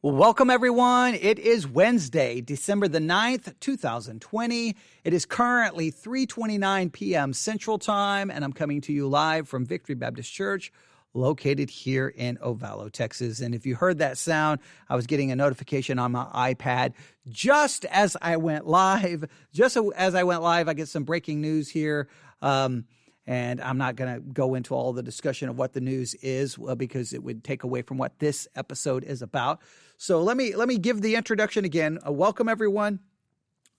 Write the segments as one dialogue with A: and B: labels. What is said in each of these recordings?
A: Well, welcome, everyone. It is Wednesday, December the 9th, 2020. It is currently 3:29 p.m. Central Time, and I'm coming to you live from Victory Baptist Church, located here in Ovalo, Texas. And if you heard that sound, I was getting a notification on my iPad just as I went live. I get some breaking news here. And I'm not going to go into all the discussion of what the news is because it would take away from what this episode is about. So let me give the introduction again. Welcome, everyone.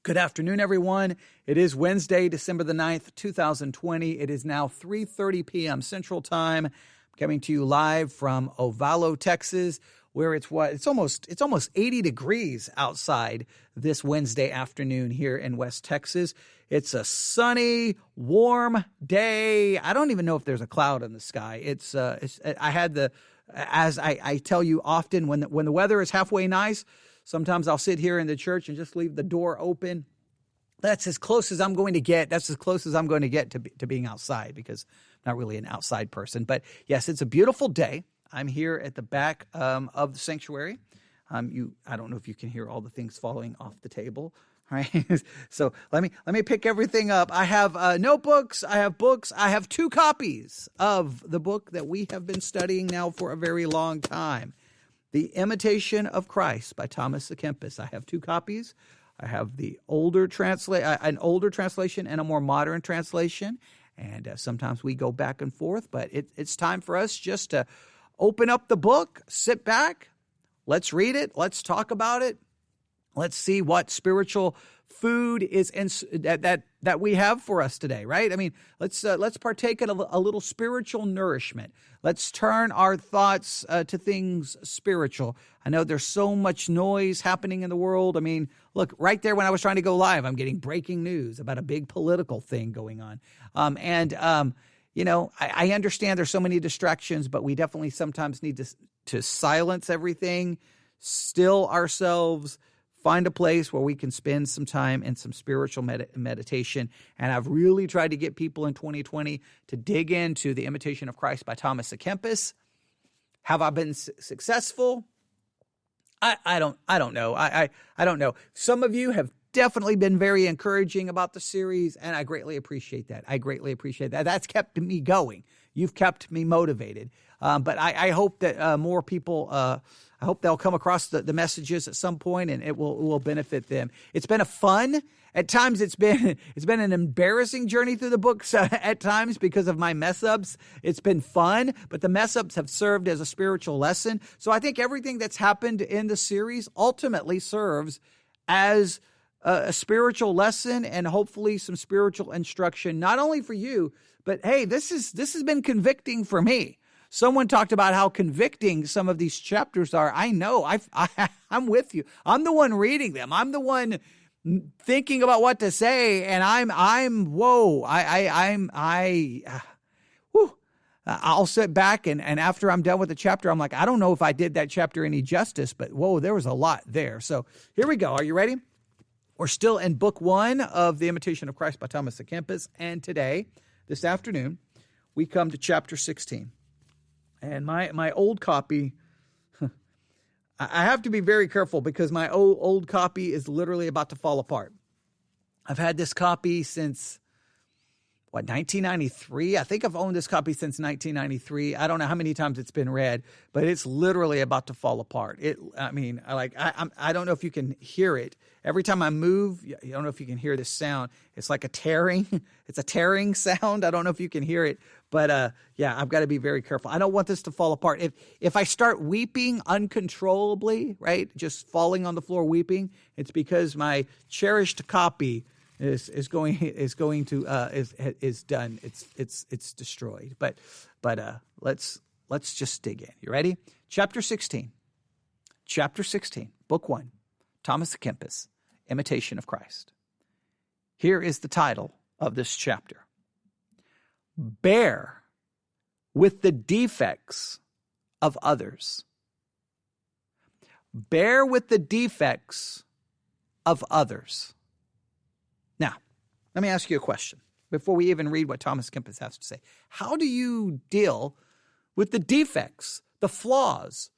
A: Good afternoon, everyone. It is Wednesday, December the 9th, 2020. It is now 3:30 p.m. Central Time. I'm coming to you live from Ovalo, Texas, where it's almost 80 degrees outside this Wednesday afternoon here in West Texas. It's a sunny, warm day. I don't even know if there's a cloud in the sky. As I tell you often, when the weather is halfway nice, sometimes I'll sit here in the church and just leave the door open. That's as close as I'm going to get. That's as close as I'm going to get to being outside, because I'm not really an outside person. But yes, it's a beautiful day. I'm here at the back of the sanctuary. I don't know if you can hear all the things falling off the table. Right. So let me pick everything up. I have notebooks. I have books. I have 2 copies of the book that we have been studying now for a very long time, The Imitation of Christ by Thomas à Kempis. I have 2 copies. I have the an older translation and a more modern translation. And sometimes we go back and forth, but it's time for us just to open up the book, sit back, let's read it, let's talk about it. Let's see what spiritual food is that we have for us today, right? I mean, let's partake in a little spiritual nourishment. Let's turn our thoughts to things spiritual. I know there's so much noise happening in the world. I mean, look, right there when I was trying to go live, I'm getting breaking news about a big political thing going on. I understand there's so many distractions, but we definitely sometimes need to silence everything, still ourselves, find a place where we can spend some time in some spiritual meditation. And I've really tried to get people in 2020 to dig into The Imitation of Christ by Thomas à Kempis. Have I been successful? I don't know. I don't know. Some of you have definitely been very encouraging about the series, and I greatly appreciate that. That's kept me going. You've kept me motivated. But I hope that more people, I hope they'll come across the messages at some point, and it will benefit them. It's been at times it's been an embarrassing journey through the books at times because of my mess ups. It's been fun, but the mess ups have served as a spiritual lesson. So I think everything that's happened in the series ultimately serves as a spiritual lesson and hopefully some spiritual instruction, not only for you, but hey, this has been convicting for me. Someone talked about how convicting some of these chapters are. I know. I'm with you. I'm the one reading them. I'm the one thinking about what to say, and I'll sit back and after I'm done with the chapter, I'm like, I don't know if I did that chapter any justice, but whoa, there was a lot there. So here we go. Are you ready? We're still in book 1 of The Imitation of Christ by Thomas à Kempis, and today, this afternoon, we come to chapter 16. And my old copy, I have to be very careful because my old copy is literally about to fall apart. I've had this copy since, 1993? I think I've owned this copy since 1993. I don't know how many times it's been read, but it's literally about to fall apart. I don't know if you can hear it. Every time I move, I don't know if you can hear this sound. It's like it's a tearing sound. I don't know if you can hear it, but I've got to be very careful. I don't want this to fall apart. If I start weeping uncontrollably, right, just falling on the floor weeping, it's because my cherished copy is done. It's destroyed. But let's just dig in. You ready? Chapter 16, book 1, Thomas à Kempis, Imitation of Christ. Here is the title of this chapter: Bear with the defects of others. Bear with the defects of others. Now, let me ask you a question before we even read what Thomas à Kempis has to say. How do you deal with the defects, the flaws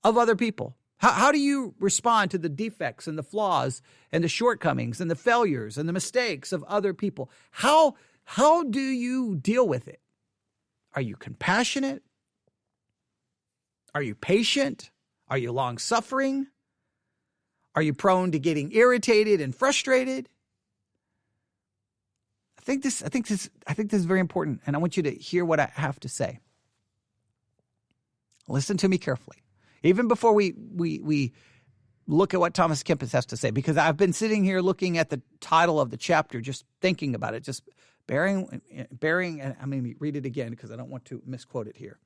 A: of other people? How do you respond to the defects and the flaws and the shortcomings and the failures and the mistakes of other people? How do you deal with it? Are you compassionate? Are you patient? Are you long-suffering? Are you prone to getting irritated and frustrated? I think this is very important, and I want you to hear what I have to say. Listen to me carefully. Even before we look at what Thomas Kempis has to say, because I've been sitting here looking at the title of the chapter, just thinking about it, just bearing, and I'm going to read it again because I don't want to misquote it here.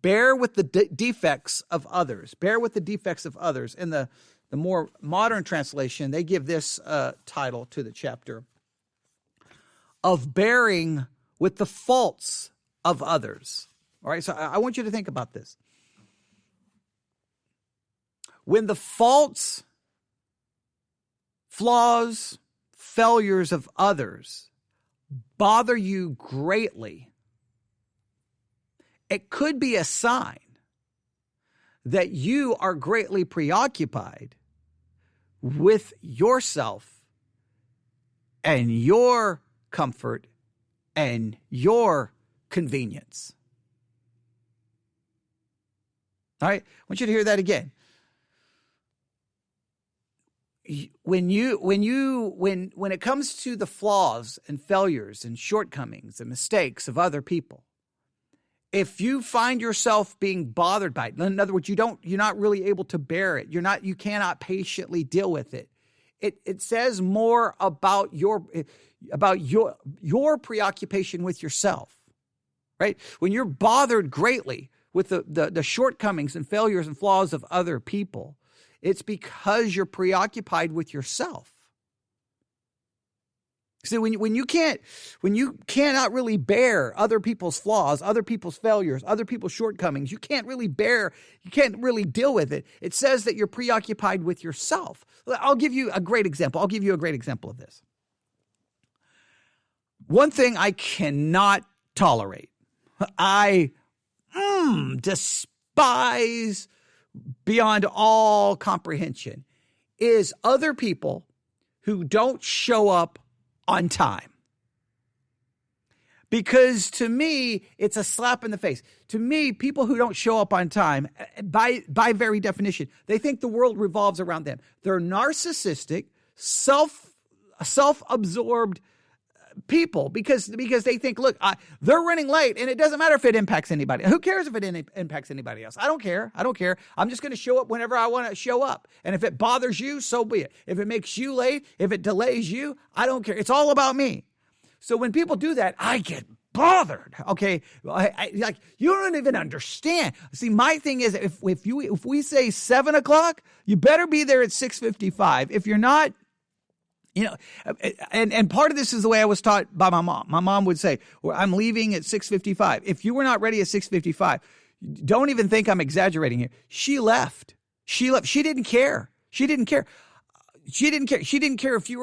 A: Bear with the defects of others. Bear with the defects of others. In the more modern translation, they give this title to the chapter of bearing with the faults of others. All right, so I want you to think about this. When the faults, flaws, failures of others bother you greatly, it could be a sign that you are greatly preoccupied with yourself and your comfort and your convenience. All right, I want you to hear that again. When it comes to the flaws and failures and shortcomings and mistakes of other people, if you find yourself being bothered by it, in other words, you're not really able to bear it. You cannot patiently deal with it. It says more about your preoccupation with yourself, right? When you're bothered greatly with the shortcomings and failures and flaws of other people, it's because you're preoccupied with yourself. See, when you cannot really bear other people's flaws, other people's failures, other people's shortcomings, you can't really deal with it. It says that you're preoccupied with yourself. I'll give you a great example. Of this. One thing I cannot tolerate, I despise beyond all comprehension, is other people who don't show up on time. Because to me, it's a slap in the face. To me, people who don't show up on time, by very definition, they think the world revolves around them. They're narcissistic, self-absorbed people because they think, look, they're running late and it doesn't matter if it impacts anybody. Who cares if it impacts anybody else? I don't care. I'm just going to show up whenever I want to show up. And if it bothers you, so be it. If it makes you late, if it delays you, I don't care. It's all about me. So when people do that, I get bothered. Okay. Like, you don't even understand. See, my thing is if we say 7:00, you better be there at 6:55. If you're not, and part of this is the way I was taught by my mom. My mom would say, well, I'm leaving at 6:55. If you were not ready at 6:55, don't even think I'm exaggerating here. She left. She didn't care. She didn't care if you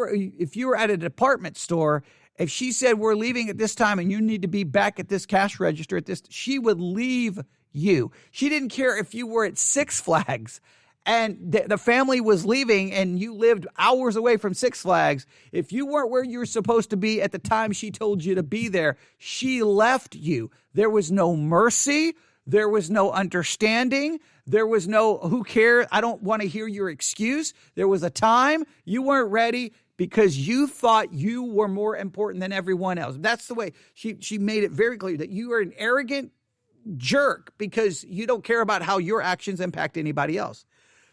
A: were at a department store. If she said, we're leaving at this time and you need to be back at this cash register at this, she would leave you. She didn't care if you were at Six Flags and the family was leaving and you lived hours away from Six Flags. If you weren't where you were supposed to be at the time she told you to be there, she left you. There was no mercy. There was no understanding. There was no, who cares? I don't want to hear your excuse. There was a time you weren't ready because you thought you were more important than everyone else. That's the way she made it very clear that you are an arrogant jerk because you don't care about how your actions impact anybody else.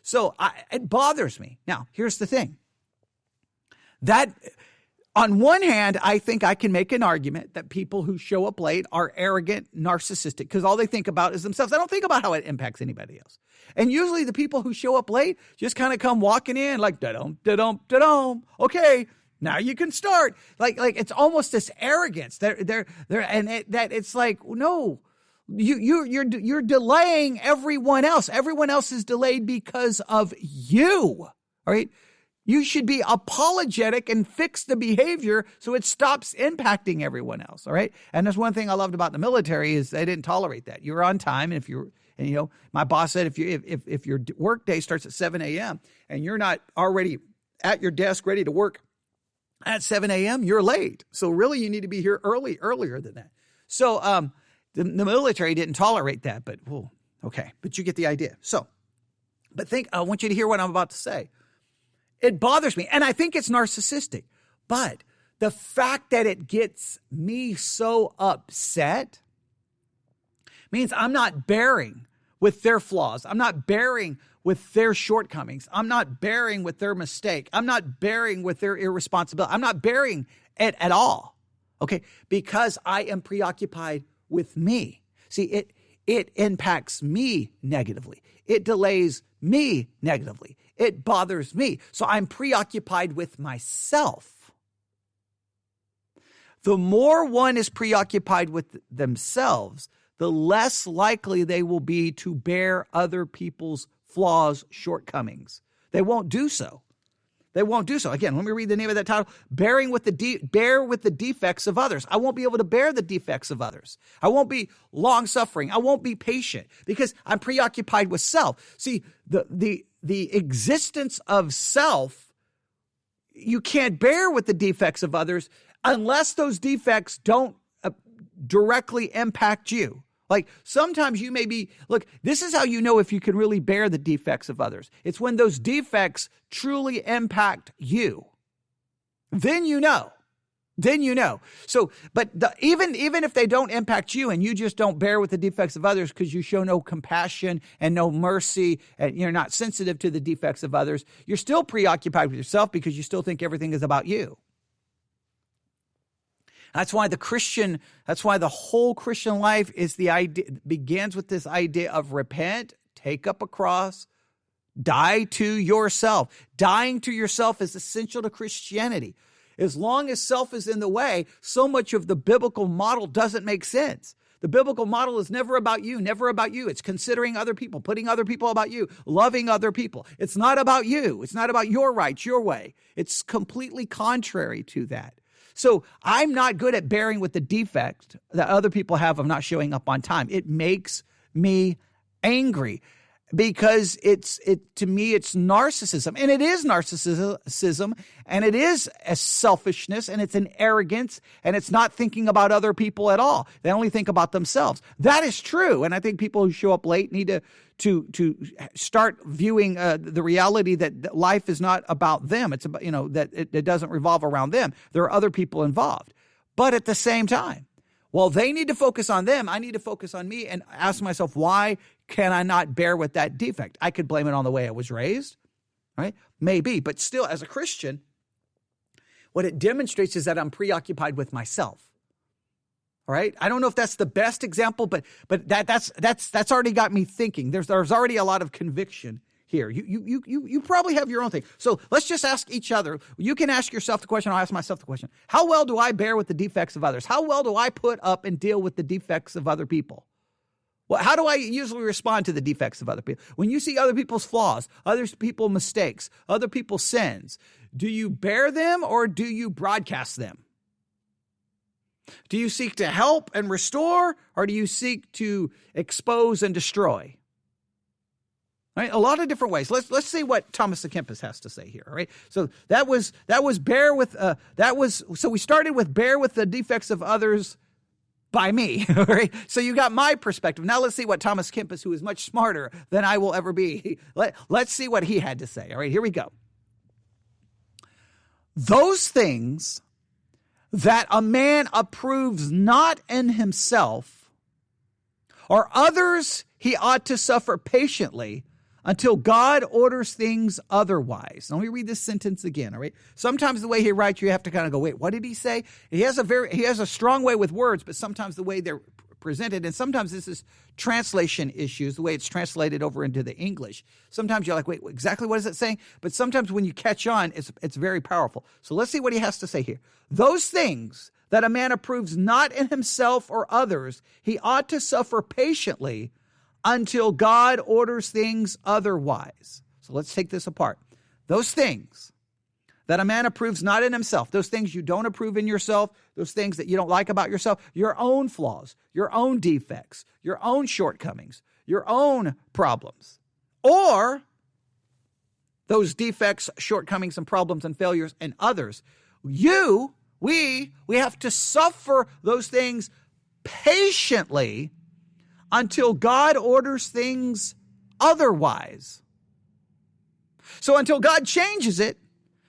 A: So it bothers me. Now, here's the thing. That, on one hand, I think I can make an argument that people who show up late are arrogant, narcissistic, because all they think about is themselves. I don't think about how it impacts anybody else. And usually the people who show up late just kind of come walking in like, da-dum, da-dum, da-dum. Okay, now you can start. Like it's almost this arrogance. It's like, no. You're delaying everyone else. Everyone else is delayed because of you. All right. You should be apologetic and fix the behavior so it stops impacting everyone else. All right. And that's one thing I loved about the military is they didn't tolerate that. You were on time. And And, my boss said, if your work day starts at 7 a.m. and you're not already at your desk ready to work at 7 a.m., you're late. So really you need to be here earlier than that. So the military didn't tolerate that, but okay. But you get the idea. So, I want you to hear what I'm about to say. It bothers me. And I think it's narcissistic, but the fact that it gets me so upset means I'm not bearing with their flaws. I'm not bearing with their shortcomings. I'm not bearing with their mistake. I'm not bearing with their irresponsibility. I'm not bearing it at all. Okay. Because I am preoccupied with me. See, it impacts me negatively. It delays me negatively. It bothers me. So I'm preoccupied with myself. The more one is preoccupied with themselves, the less likely they will be to bear other people's flaws, shortcomings. They won't do so. They won't do so. Again, let me read the name of that title. Bear with the defects of others. I won't be able to bear the defects of others. I won't be long-suffering. I won't be patient because I'm preoccupied with self. See, the existence of self, you can't bear with the defects of others unless those defects don't directly impact you. Like sometimes you may be, look, this is how you know if you can really bear the defects of others. It's when those defects truly impact you. Then you know. So, but even if they don't impact you and you just don't bear with the defects of others because you show no compassion and no mercy and you're not sensitive to the defects of others, you're still preoccupied with yourself because you still think everything is about you. That's why the whole Christian life is begins with this idea of repent, take up a cross, die to yourself. Dying to yourself is essential to Christianity. As long as self is in the way, so much of the biblical model doesn't make sense. The biblical model is never about you, never about you. It's considering other people, putting other people about you, loving other people. It's not about you. It's not about your rights, your way. It's completely contrary to that. So I'm not good at bearing with the defect that other people have of not showing up on time. It makes me angry because to me, it's narcissism, and it is narcissism, and it is a selfishness, and it's an arrogance, and it's not thinking about other people at all. They only think about themselves. That is true. And I think people who show up late need to start viewing the reality that life is not about them. It's about, that it doesn't revolve around them. There are other people involved. But at the same time, while they need to focus on them, I need to focus on me and ask myself, why can I not bear with that defect? I could blame it on the way I was raised, right? Maybe, but still, as a Christian, what it demonstrates is that I'm preoccupied with myself. All right. I don't know if that's the best example, but that's already got me thinking. There's already a lot of conviction here. You probably have your own thing. So let's just ask each other. You can ask yourself the question. I'll ask myself the question. How well do I bear with the defects of others? How well do I put up and deal with the defects of other people? Well, how do I usually respond to the defects of other people? When you see other people's flaws, other people's mistakes, other people's sins, do you bear them or do you broadcast them? Do you seek to help and restore, or do you seek to expose and destroy? Right? A lot of different ways. Let's see what Thomas à Kempis has to say here. All right. So that was bear with so we started with bear with the defects of others by me. All right. So you got my perspective. Now let's see what Thomas à Kempis, who is much smarter than I will ever be, let's see what he had to say. All right. Here we go. Those things that a man approves not in himself, or others he ought to suffer patiently until God orders things otherwise. Now, let me read this sentence again, all right? Sometimes the way he writes, you have to kind of go, wait, what did he say? He has a strong way with words, but sometimes the way they're presented, and sometimes this is translation issues, the way it's translated over into the English. Sometimes you're like, wait, exactly what is it saying? But sometimes when you catch on, it's very powerful. So let's see what he has to say here. Those things that a man approves not in himself or others, he ought to suffer patiently until God orders things otherwise. So let's take this apart. Those things that a man approves not in himself, those things you don't approve in yourself, those things that you don't like about yourself, your own flaws, your own defects, your own shortcomings, your own problems or those defects, shortcomings, and problems and failures in others. We have to suffer those things patiently until God orders things otherwise. So until God changes it,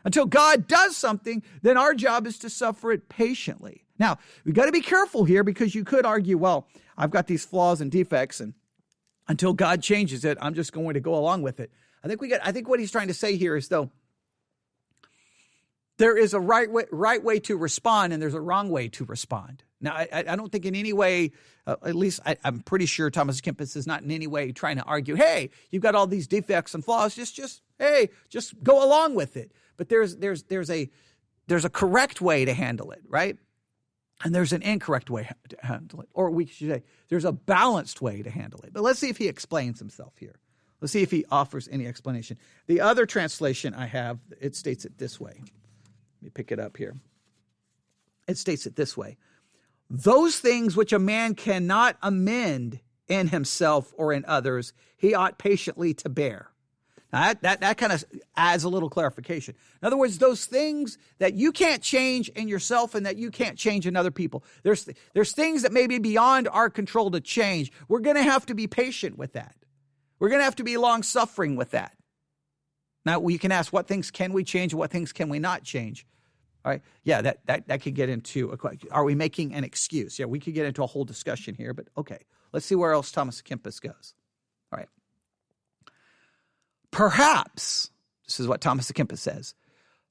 A: until God does something, then our job is to suffer it patiently. Now, we've got to be careful here because you could argue, well, I've got these flaws and defects, and until God changes it, I'm just going to go along with it. I think what he's trying to say here is, though, there is a right way to respond and there's a wrong way to respond. Now, I don't think in any way, at least I'm pretty sure Thomas Kempis is not in any way trying to argue, hey, you've got all these defects and flaws, just go along with it. But there's a correct way to handle it, right? And there's an incorrect way to handle it. Or we should say there's a balanced way to handle it. But let's see if he explains himself here. Let's see if he offers any explanation. The other translation I have, it states it this way. Let me pick it up here. It states it this way. Those things which a man cannot amend in himself or in others, he ought patiently to bear. Now that kind of adds a little clarification. In other words, those things that you can't change in yourself and that you can't change in other people. There's things that may be beyond our control to change. We're going to have to be patient with that. We're going to have to be long-suffering with that. Now, we can ask what things can we change and what things can we not change. All right. Yeah, that could get into are we making an excuse? Yeah, we could get into a whole discussion here, but okay. Let's see where else Thomas Kempis goes. All right. Perhaps, this is what Thomas Kempis says,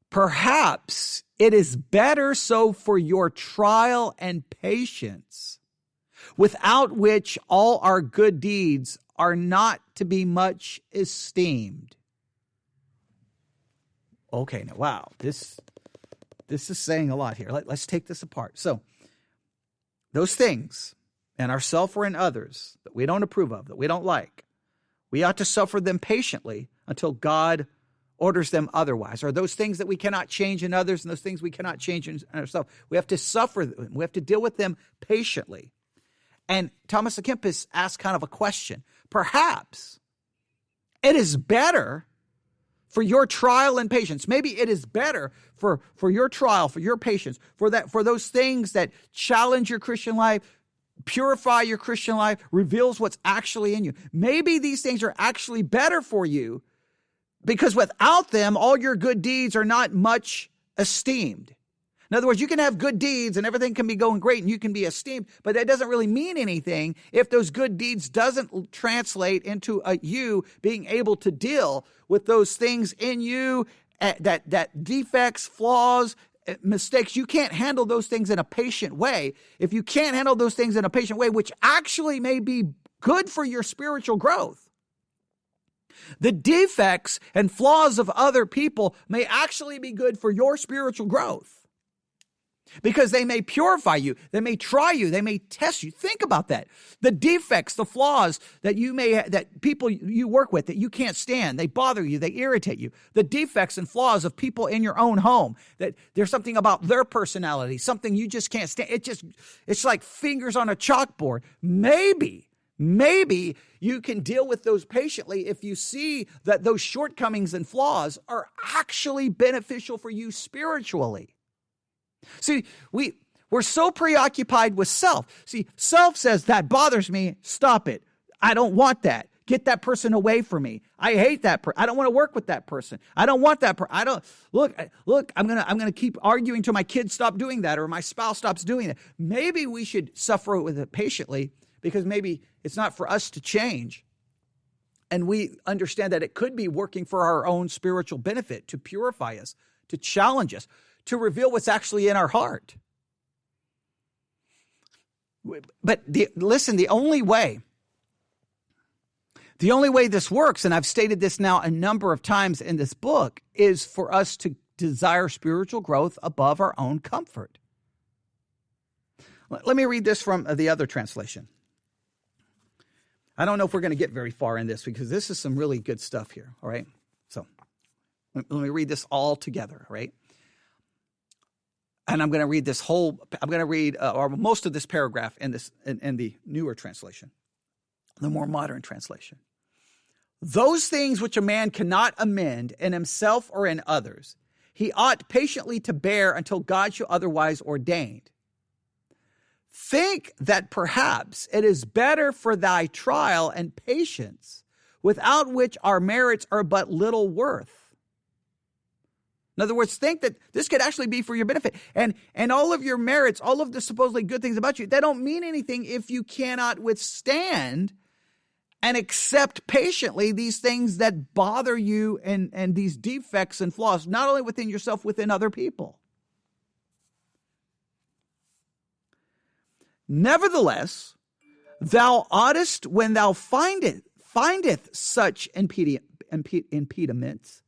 A: perhaps it is better so for your trial and patience, without which all our good deeds are not to be much esteemed. Okay, now, wow, this is saying a lot here. Let's take this apart. So, those things in ourselves or in others that we don't approve of, that we don't like, we ought to suffer them patiently until God orders them otherwise. Or those things that we cannot change in others and those things we cannot change in ourselves, we have to suffer them. We have to deal with them patiently. And Thomas à Kempis asked kind of a question. Perhaps it is better for your trial and patience. Maybe it is better for your trial, for your patience, for those things that challenge your Christian life, purify your Christian life, reveals what's actually in you. Maybe these things are actually better for you because without them, all your good deeds are not much esteemed. In other words, you can have good deeds and everything can be going great and you can be esteemed, but that doesn't really mean anything if those good deeds doesn't translate into you being able to deal with those things in you, that defects, flaws, mistakes. You can't handle those things in a patient way. If you can't handle those things in a patient way, which actually may be good for your spiritual growth, the defects and flaws of other people may actually be good for your spiritual growth. Because they may purify you, they may try you, they may test you. Think about that. The defects, the flaws that people you work with that you can't stand, they bother you, they irritate you. The defects and flaws of people in your own home, that there's something about their personality, something you just can't stand. It's like fingers on a chalkboard. Maybe you can deal with those patiently if you see that those shortcomings and flaws are actually beneficial for you spiritually. See, we're so preoccupied with self. See, self says, that bothers me, stop it. I don't want that. Get that person away from me. I hate that person. I don't want to work with that person. I don't want that person. I don't look, I'm going to keep arguing till my kids stop doing that or my spouse stops doing that. Maybe we should suffer with it patiently because maybe it's not for us to change. And we understand that it could be working for our own spiritual benefit to purify us, to challenge us, to reveal what's actually in our heart. But listen, the only way this works, and I've stated this now a number of times in this book, is for us to desire spiritual growth above our own comfort. Let me read this from the other translation. I don't know if we're going to get very far in this because this is some really good stuff here, all right? So let me read this all together, all right? And I'm going to read most of this paragraph in the newer translation. the more modern translation. Those things which a man cannot amend in himself or in others, he ought patiently to bear until God shall otherwise ordain. Think that perhaps it is better for thy trial and patience, without which our merits are but little worth. In other words, think that this could actually be for your benefit. And all of your merits, all of the supposedly good things about you, they don't mean anything if you cannot withstand and accept patiently these things that bother you and these defects and flaws, not only within yourself, within other people. Nevertheless, thou oughtest, when thou findeth such impediments,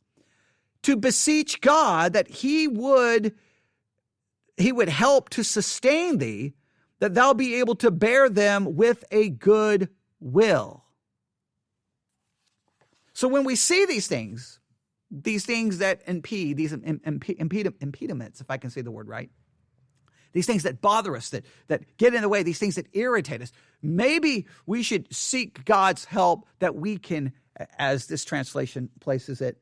A: to beseech God that he would help to sustain thee, that thou be able to bear them with a good will. So when we see these things that impede, these impediments, if I can say the word right, these things that bother us, that get in the way, these things that irritate us, maybe we should seek God's help that we can, as this translation places it,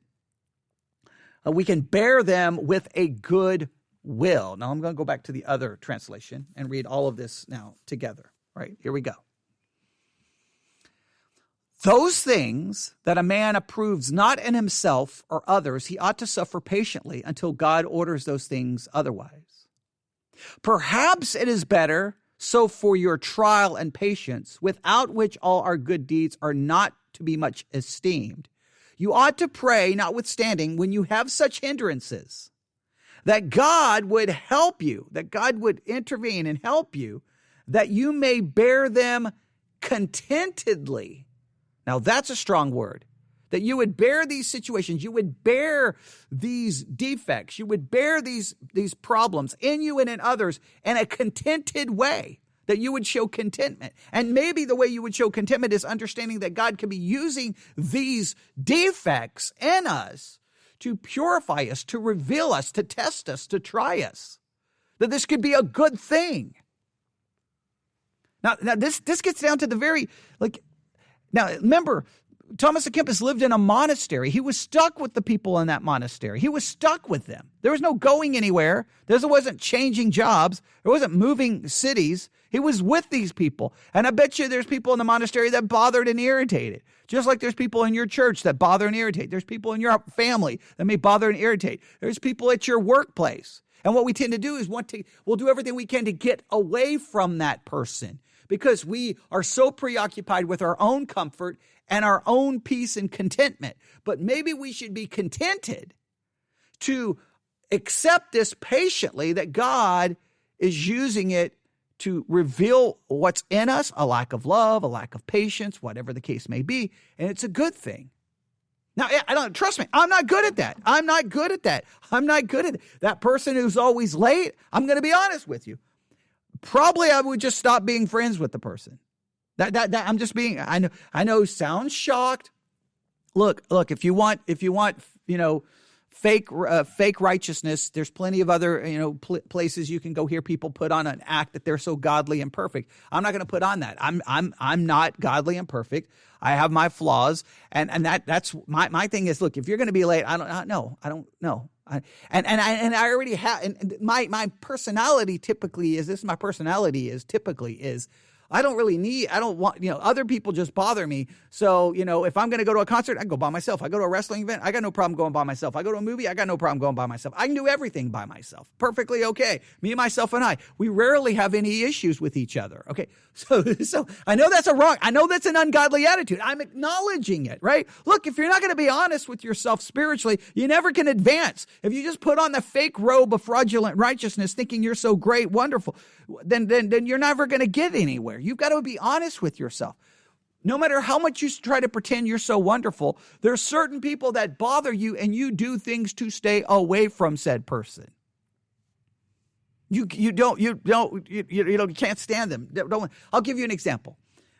A: we can bear them with a good will. Now I'm going to go back to the other translation and read all of this now together. All right, here we go. Those things that a man approves not in himself or others, he ought to suffer patiently until God orders those things otherwise. Perhaps it is better so for your trial and patience, without which all our good deeds are not to be much esteemed. You ought to pray, notwithstanding, when you have such hindrances, that God would help you, that God would intervene and help you, that you may bear them contentedly. Now, that's a strong word. That you would bear these situations, you would bear these defects, you would bear these problems in you and in others in a contented way, that you would show contentment. And maybe the way you would show contentment is understanding that God could be using these defects in us to purify us, to reveal us, to test us, to try us. That this could be a good thing. Now this gets down to the very, now remember, Thomas à Kempis lived in a monastery. He was stuck with the people in that monastery. He was stuck with them. There was no going anywhere. There wasn't changing jobs. There wasn't moving cities. He was with these people. And I bet you there's people in the monastery that bothered and irritated. Just like there's people in your church that bother and irritate. There's people in your family that may bother and irritate. There's people at your workplace. And what we tend to do is we'll do everything we can to get away from that person, because we are so preoccupied with our own comfort and our own peace and contentment. But maybe we should be contented to accept this patiently, that God is using it to reveal what's in us, a lack of love, a lack of patience, whatever the case may be, and it's a good thing. Now, trust me, I'm not good at that. I'm not good at that. That person who's always late, I'm going to be honest with you. Probably I would just stop being friends with the person. That I'm just being, I know sounds shocked. Look, if you want, fake righteousness, there's plenty of other, places you can go hear people put on an act that they're so godly and perfect. I'm not going to put on that. I'm not godly and perfect. I have my flaws, and that's my thing is, look, if you're going to be late, I don't know. And I already have, and my personality typically is this. My personality is I don't want, other people just bother me. So, if I'm going to go to a concert, I go by myself. I go to a wrestling event, I got no problem going by myself. I go to a movie, I got no problem going by myself. I can do everything by myself. Perfectly okay. Me, myself, and I. We rarely have any issues with each other. Okay. So I know that's an ungodly attitude. I'm acknowledging it, right? Look, if you're not going to be honest with yourself spiritually, you never can advance. If you just put on the fake robe of fraudulent righteousness, thinking you're so great, wonderful, then you're never going to get anywhere. You've got to be honest with yourself. No matter how much you try to pretend you're so wonderful, there's certain people that bother you, and you do things to stay away from said person. You can't stand them. I'll give you an example.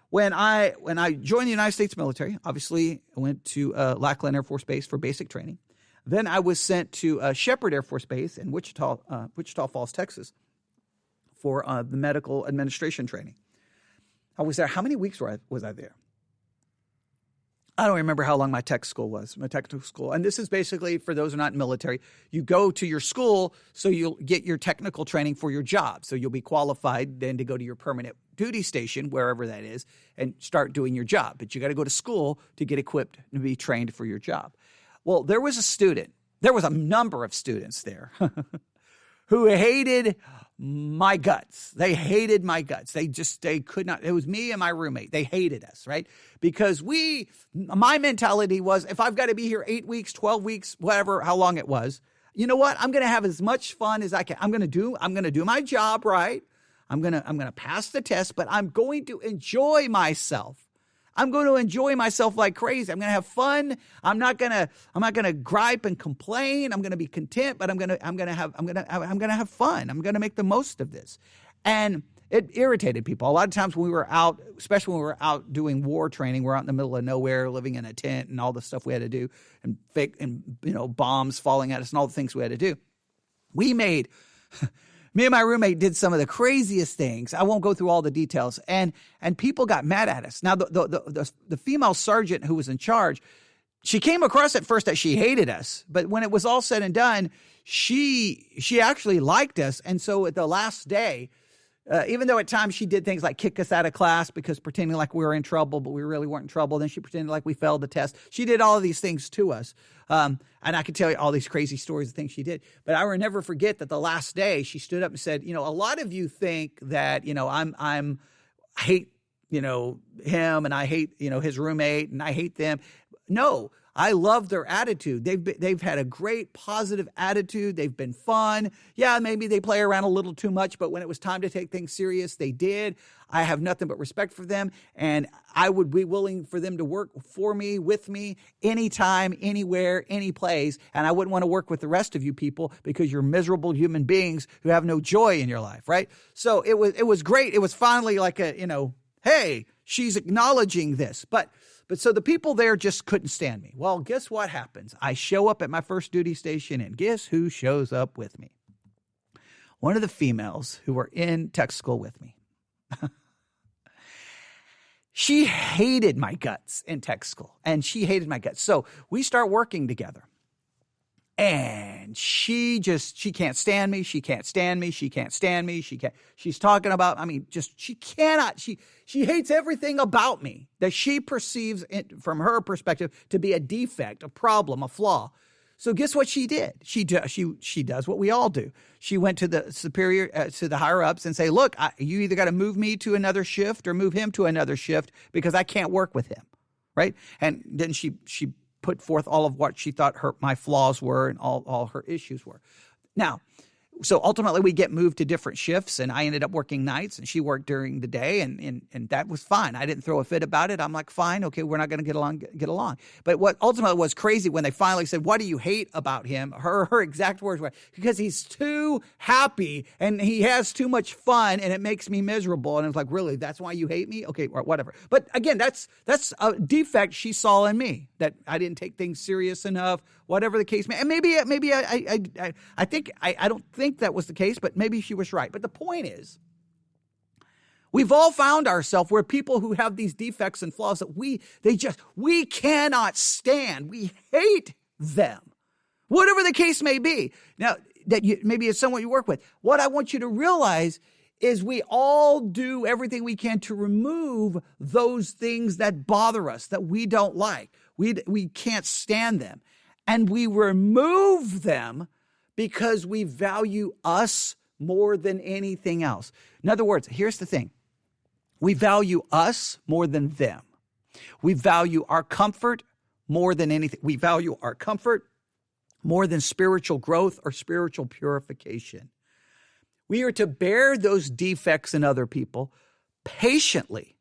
A: When I joined the United States military, obviously I went to Lackland Air Force Base for basic training. Then I was sent to Shepherd Air Force Base in Wichita Falls, Texas, for the medical administration training. I was there. How many weeks was I there? I don't remember how long my technical school. And this is basically, for those who are not military, you go to your school so you'll get your technical training for your job. So you'll be qualified then to go to your permanent duty station, wherever that is, and start doing your job. But you got to go to school to get equipped and be trained for your job. Well, there was a number of students there who hated my guts. They hated my guts. They could not. It was me and my roommate. They hated us, right? Because my mentality was, if I've got to be here 8 weeks, 12 weeks, whatever, how long it was, you know what? I'm going to have as much fun as I can. I'm going to do my job right. I'm going to pass the test, but I'm going to enjoy myself. I'm going to enjoy myself like crazy. I'm going to have fun. I'm not going to gripe and complain. I'm going to be content, but I'm going to have fun. I'm going to make the most of this. And it irritated people. A lot of times when we were out, especially when we were out doing war training, we're out in the middle of nowhere, living in a tent and all the stuff we had to do, and bombs falling at us and all the things we had to do. Me and my roommate did some of the craziest things. I won't go through all the details. And people got mad at us. Now, the female sergeant who was in charge, she came across at first that she hated us. But when it was all said and done, she actually liked us. And so at the last day, even though at times she did things like kick us out of class because pretending like we were in trouble, but we really weren't in trouble. Then she pretended like we failed the test. She did all of these things to us. And I could tell you all these crazy stories of things she did. But I will never forget that the last day she stood up and said, a lot of you think that, I hate, him, and I hate, his roommate, and I hate them. No, I love their attitude. They've had a great positive attitude. They've been fun. Yeah, maybe they play around a little too much, but when it was time to take things serious, they did. I have nothing but respect for them, and I would be willing for them to work for me, with me, anytime, anywhere, any place, and I wouldn't want to work with the rest of you people because you're miserable human beings who have no joy in your life, right? So it was great. It was finally like hey, she's acknowledging this, But so the people there just couldn't stand me. Well, guess what happens? I show up at my first duty station, and guess who shows up with me? One of the females who were in tech school with me. She hated my guts in tech school, and she hated my guts. So we start working together. And she can't stand me. She can't stand me. She can't stand me. She's talking about, she hates everything about me that she perceives from her perspective to be a defect, a problem, a flaw. So guess what she did? She does what we all do. She went to the superior, to the higher ups and say, look, you either got to move me to another shift or move him to another shift because I can't work with him. Right. And then she put forth all of what she thought my flaws were and all her issues were. Now, so ultimately we get moved to different shifts, and I ended up working nights and she worked during the day, and that was fine. I didn't throw a fit about it. I'm like, fine, okay, we're not going to get along. But what ultimately was crazy when they finally said, what do you hate about him? Her exact words were, because he's too happy and he has too much fun and it makes me miserable. And I was like, really, that's why you hate me? Okay, or whatever. But again, that's a defect she saw in me, that I didn't take things serious enough, whatever the case may. And maybe I don't think that was the case, but maybe she was right. But the point is, we've all found ourselves where people who have these defects and flaws that we cannot stand. We hate them, whatever the case may be. Now, maybe it's someone you work with. What I want you to realize is we all do everything we can to remove those things that bother us, that we don't like. We can't stand them. And we remove them because we value us more than anything else. In other words, here's the thing. We value us more than them. We value our comfort more than anything. We value our comfort more than spiritual growth or spiritual purification. We are to bear those defects in other people patiently.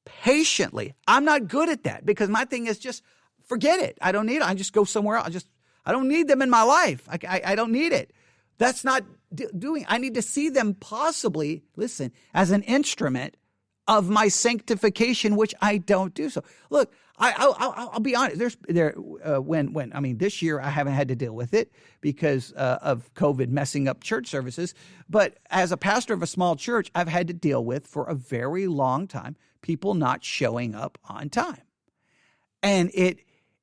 A: Patiently. I'm not good at that because my thing is just forget it. I don't need it. I just go somewhere else. I don't need them in my life. I don't need it. That's not doing. I need to see them possibly, listen, as an instrument of my sanctification, which I don't do so. Look, I'll be honest. This year I haven't had to deal with it because of COVID messing up church services. But as a pastor of a small church, I've had to deal with for a very long time people not showing up on time. And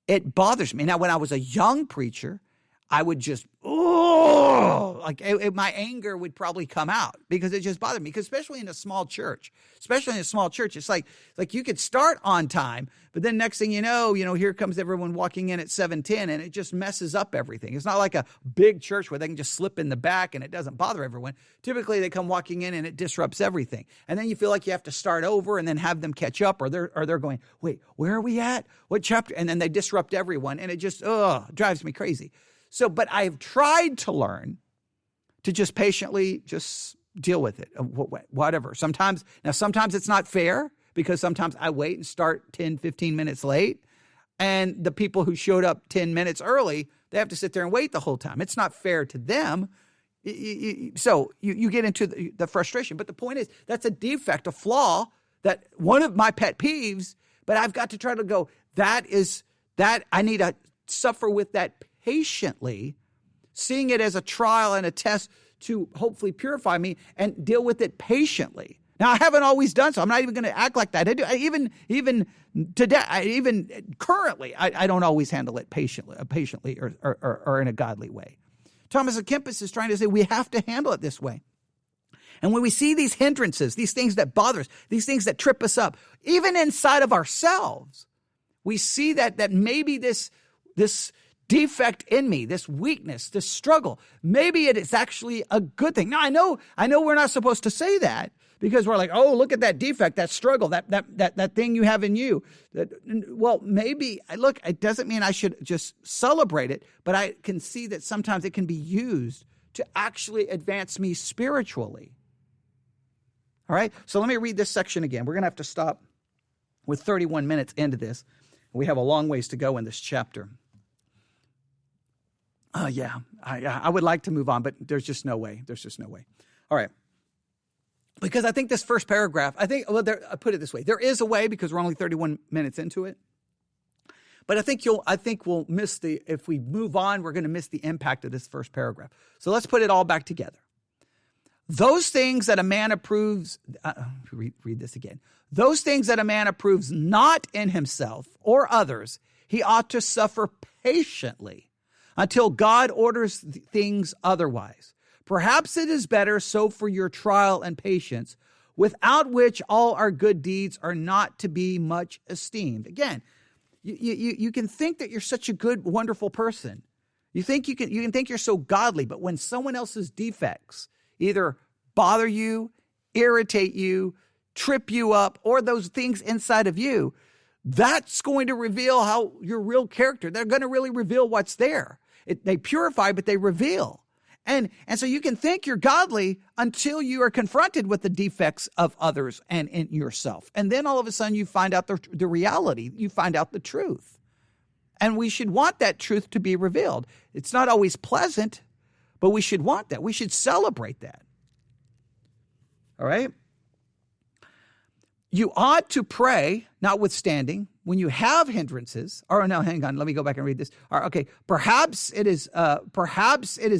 A: it bothers me. Now, when I was a young preacher, I would just, my anger would probably come out because it just bothered me. Because especially in a small church, it's like you could start on time, but then next thing you know, here comes everyone walking in at 7:10, and it just messes up everything. It's not like a big church where they can just slip in the back and it doesn't bother everyone. Typically, they come walking in and it disrupts everything, and then you feel like you have to start over and then have them catch up, or they're going, wait, where are we at? What chapter? And then they disrupt everyone, and it just drives me crazy. So, but I've tried to learn to just patiently just deal with it, whatever. Sometimes it's not fair because sometimes I wait and start 10, 15 minutes late. And the people who showed up 10 minutes early, they have to sit there and wait the whole time. It's not fair to them. So you get into the frustration. But the point is, that's a defect, a flaw, that one of my pet peeves, but I've got to try to go, that I need to suffer with that patiently, seeing it as a trial and a test to hopefully purify me and deal with it patiently. Now, I haven't always done so. I'm not even going to act like that. Even today, even currently, I don't always handle it patiently or in a godly way. Thomas à Kempis is trying to say we have to handle it this way. And when we see these hindrances, these things that bother us, these things that trip us up, even inside of ourselves, we see that maybe this defect in me, this weakness, this struggle, maybe it is actually a good thing. Now, I know we're not supposed to say that because we're like, oh, look at that defect, that struggle, that thing you have in you. Well, maybe, look, it doesn't mean I should just celebrate it, but I can see that sometimes it can be used to actually advance me spiritually. All right, so let me read this section again. We're going to have to stop with 31 minutes into this. We have a long ways to go in this chapter. I would like to move on, but there's just no way. All right. Because I think this first paragraph, I put it this way. There is a way because we're only 31 minutes into it. But I think we'll miss if we move on, we're going to miss the impact of this first paragraph. So let's put it all back together. Those things that a man approves, read this again. Those things that a man approves not in himself or others, he ought to suffer patiently until God orders things otherwise. Perhaps it is better so for your trial and patience, without which all our good deeds are not to be much esteemed. Again, you can think that you're such a good, wonderful person. You can think you're so godly, but when someone else's defects either bother you, irritate you, trip you up, or those things inside of you, that's going to reveal how your real character. They're going to really reveal what's there. They purify, but they reveal. And so you can think you're godly until you are confronted with the defects of others and in yourself. And then all of a sudden you find out the reality. You find out the truth. And we should want that truth to be revealed. It's not always pleasant, but we should want that. We should celebrate that. All right? You ought to pray, notwithstanding, when you have hindrances. Or no, hang on, let me go back and read this. Okay, perhaps it is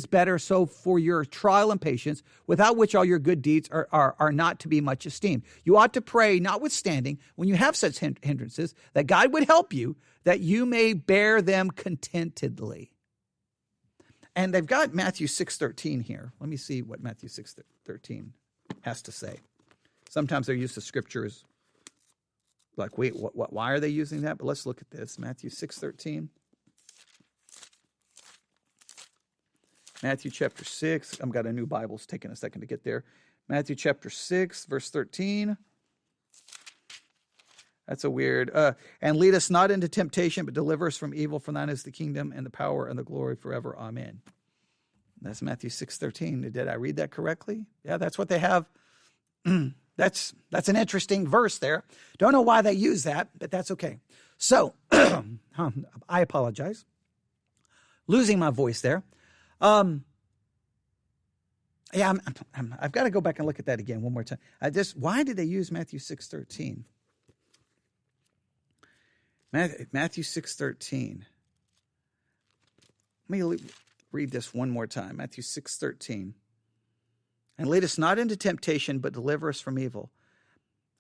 A: better so for your trial and patience, without which all your good deeds are not to be much esteemed. You ought to pray, notwithstanding, when you have such hindrances, that God would help you, that you may bear them contentedly. And they've got Matthew 6:13 here. Let me see what Matthew 6:13 has to say. Sometimes they're used to scriptures like, wait, why are they using that? But let's look at this. Matthew 6:13. Matthew chapter 6. I've got a new Bible. It's taking a second to get there. Matthew chapter 6, verse 13. That's a weird. And lead us not into temptation, but deliver us from evil. For thine is the kingdom and the power and the glory forever. Amen. That's Matthew 6:13. Did I read that correctly? Yeah, that's what they have. That's an interesting verse there. Don't know why they use that, but that's okay. So, I apologize. Losing my voice there. I've got to go back and look at that again one more time. Why did they use Matthew 6:13? Matthew 6:13. Let me read this one more time. Matthew 6:13. And lead us not into temptation, but deliver us from evil.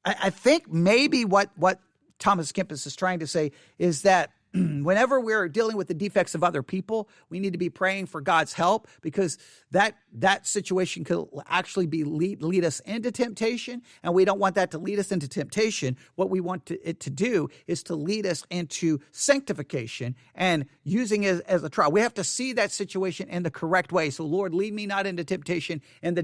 A: I think maybe what Thomas Kempis is trying to say is that whenever we're dealing with the defects of other people, we need to be praying for God's help, because that situation could actually lead us into temptation, and we don't want that to lead us into temptation. What we want it to do is to lead us into sanctification and using it as a trial. We have to see that situation in the correct way. So, Lord, lead me not into temptation in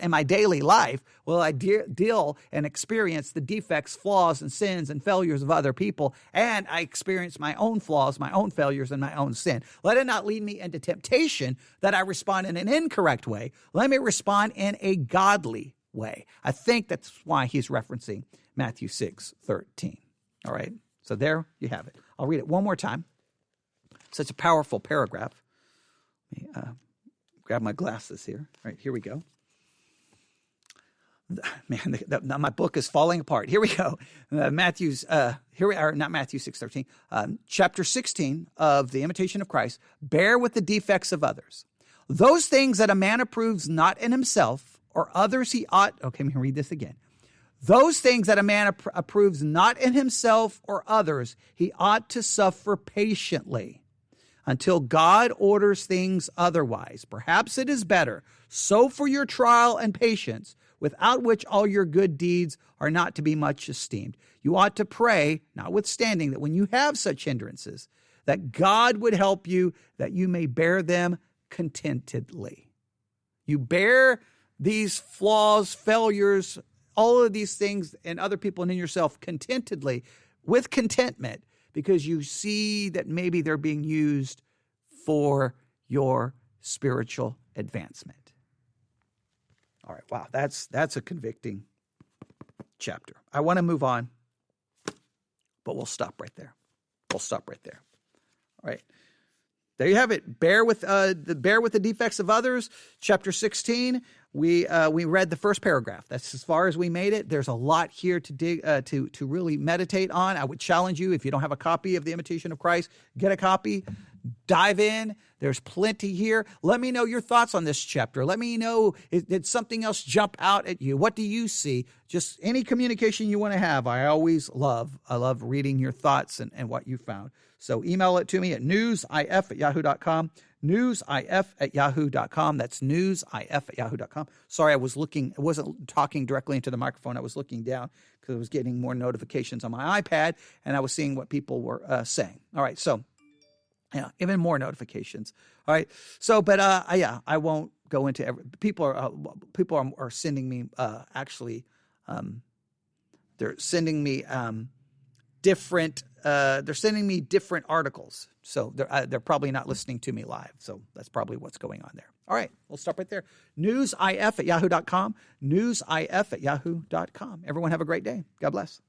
A: my daily life. Will I deal and experience the defects, flaws, and sins and failures of other people, and I experience my own flaws, my own failures, and my own sin. Let it not lead me into temptation that I respond in an incorrect way. Let me respond in a godly way. I think that's why he's referencing Matthew 6:13. All right, so there you have it. I'll read it one more time. Such a powerful paragraph. Let me grab my glasses here. All right, here we go. Man, my book is falling apart. Here we go. Here we are, not Matthew 6:13. Chapter 16 of the Imitation of Christ. Bear with the defects of others. Those things that a man approves not in himself or others he ought. Okay, let me read this again. Those things that a man approves not in himself or others he ought to suffer patiently until God orders things otherwise. Perhaps it is better so for your trial and patience, without which all your good deeds are not to be much esteemed. You ought to pray, notwithstanding, that when you have such hindrances, that God would help you, that you may bear them contentedly. You bear these flaws, failures, all of these things in other people and in yourself contentedly, with contentment, because you see that maybe they're being used for your spiritual advancement. All right, wow, that's a convicting chapter. I want to move on, but we'll stop right there. All right, there you have it. Bear with the defects of others. Chapter 16. We read the first paragraph. That's as far as we made it. There's a lot here to dig to really meditate on. I would challenge you, if you don't have a copy of the Imitation of Christ, get a copy. Dive in. There's plenty here. Let me know your thoughts on this chapter. Let me know, did something else jump out at you? What do you see? Just any communication you want to have. I love reading your thoughts and what you found. So email it to me at newsif@yahoo.com. newsif@yahoo.com. That's newsif@yahoo.com. Sorry, I wasn't talking directly into the microphone. I was looking down because I was getting more notifications on my iPad, and I was seeing what people were saying. All right, so yeah, even more notifications. All right. So, but I won't go into people are sending me they're sending me different articles. So they're probably not listening to me live. So that's probably what's going on there. All right, we'll stop right there. newsif@yahoo.com. newsif@yahoo.com. Everyone have a great day. God bless.